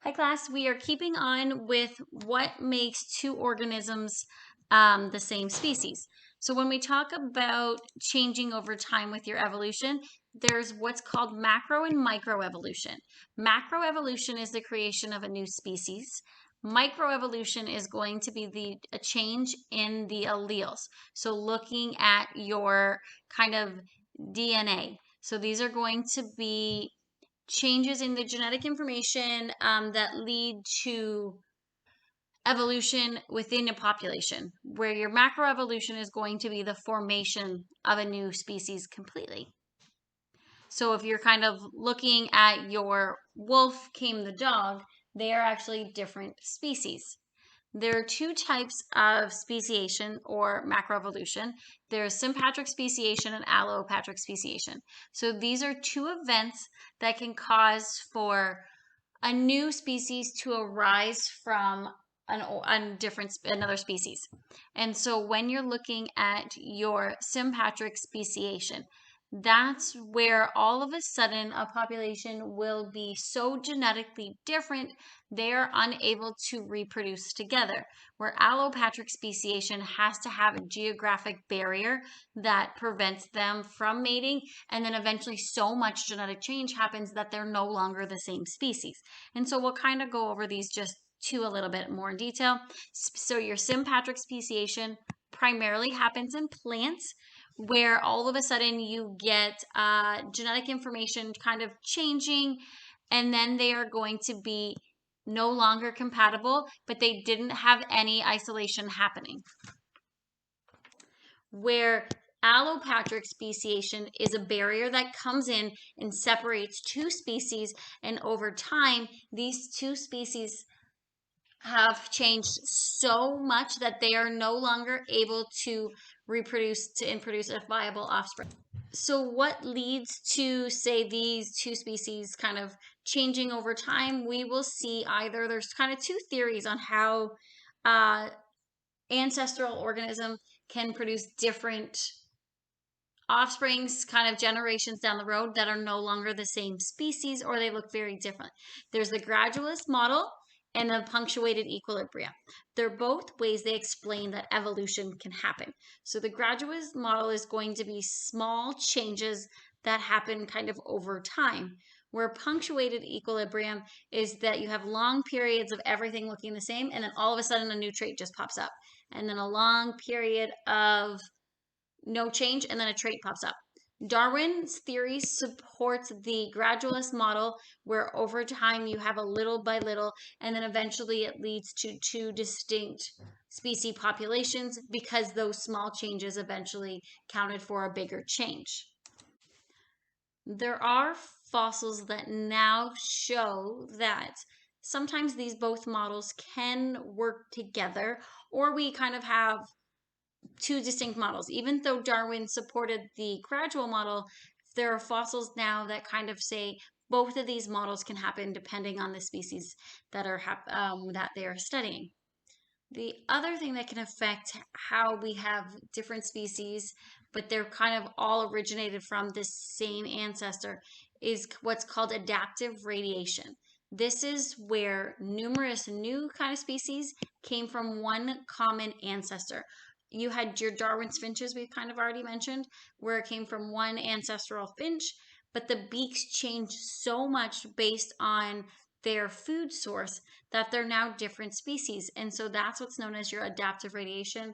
Hi class, we are keeping on with what makes two organisms the same species. So when we talk about changing over time with your evolution, there's what's called macro and microevolution. Macroevolution is the creation of a new species. Microevolution is going to be a change in the alleles. So looking at your kind of DNA. So these are going to be changes in the genetic information that lead to evolution within a population, where your macroevolution is going to be the formation of a new species completely. So if you're kind of looking at your wolf came the dog, they are actually different species. There are two types of speciation or macroevolution. There's sympatric speciation and allopatric speciation. So these are two events that can cause for a new species to arise from another species. And so when you're looking at your sympatric speciation, that's where all of a sudden a population will be so genetically different they're unable to reproduce together. Where allopatric speciation has to have a geographic barrier that prevents them from mating, and then eventually so much genetic change happens that they're no longer the same species. And so we'll kind of go over these just a little bit more in detail. So your sympatric speciation primarily happens in plants, where all of a sudden you get genetic information kind of changing, and then they are going to be no longer compatible, but they didn't have any isolation happening. Where allopatric speciation is a barrier that comes in and separates two species, and over time, these two species have changed so much that they are no longer able to reproduce and produce a viable offspring. So what leads to, say, these two species kind of changing over time? We will see either there's kind of two theories on how ancestral organism can produce different offsprings kind of generations down the road that are no longer the same species, or they look very different. There's the gradualist model and the punctuated equilibria. They're both ways they explain that evolution can happen. So the gradualist model is going to be small changes that happen kind of over time, where punctuated equilibrium is that you have long periods of everything looking the same, and then all of a sudden a new trait just pops up, and then a long period of no change, and then a trait pops up. Darwin's theory supports the gradualist model, where over time you have a little by little, and then eventually it leads to two distinct species populations, because those small changes eventually counted for a bigger change. There are fossils that now show that sometimes these both models can work together, or we kind of have two distinct models. Even though Darwin supported the gradual model, there are fossils now that kind of say both of these models can happen depending on the species that are that they are studying. The other thing that can affect how we have different species, but they're kind of all originated from the same ancestor, is what's called adaptive radiation. This is where numerous new kind of species came from one common ancestor. You had your Darwin's finches, we've kind of already mentioned, where it came from one ancestral finch, but the beaks changed so much based on their food source that they're now different species. And so that's what's known as your adaptive radiation.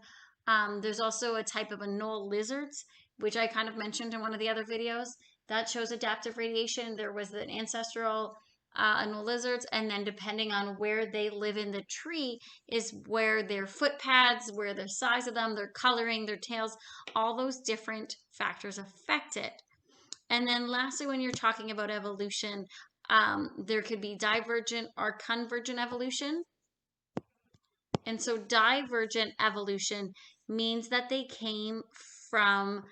There's also a type of anole lizards, which I kind of mentioned in one of the other videos, that shows adaptive radiation. There was an ancestral anole lizards, and then depending on where they live in the tree is where their foot pads, where the size of them, their coloring, their tails, all those different factors affect it. And then lastly, when you're talking about evolution, there could be divergent or convergent evolution. And so divergent evolution means that they came from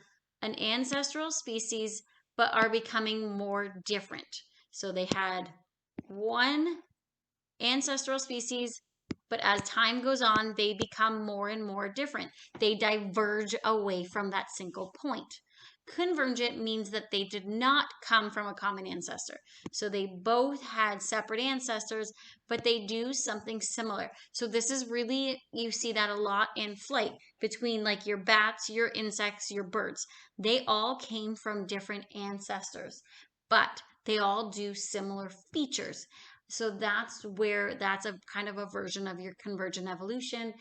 an ancestral species but are becoming more different. So they had one ancestral species, but as time goes on, they become more and more different. They diverge away from that single point. Convergent means that they did not come from a common ancestor. So they both had separate ancestors, but they do something similar. So this is really, you see that a lot in flight between like your bats, your insects, your birds. They all came from different ancestors, but they all do similar features. So that's where that's a kind of a version of your convergent evolution.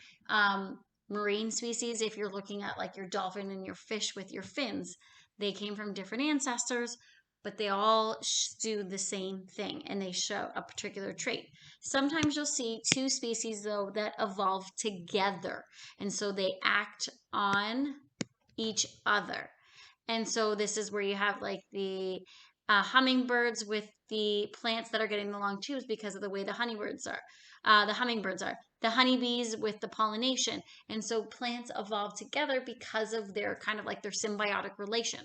Marine species, if you're looking at like your dolphin and your fish with your fins, they came from different ancestors, but they all do the same thing and they show a particular trait. Sometimes you'll see two species though that evolve together, and so they act on each other. And so this is where you have like the hummingbirds with the plants that are getting the long tubes because of the way the hummingbirds are. The honeybees with the pollination. And so plants evolve together because of their kind of like their symbiotic relation.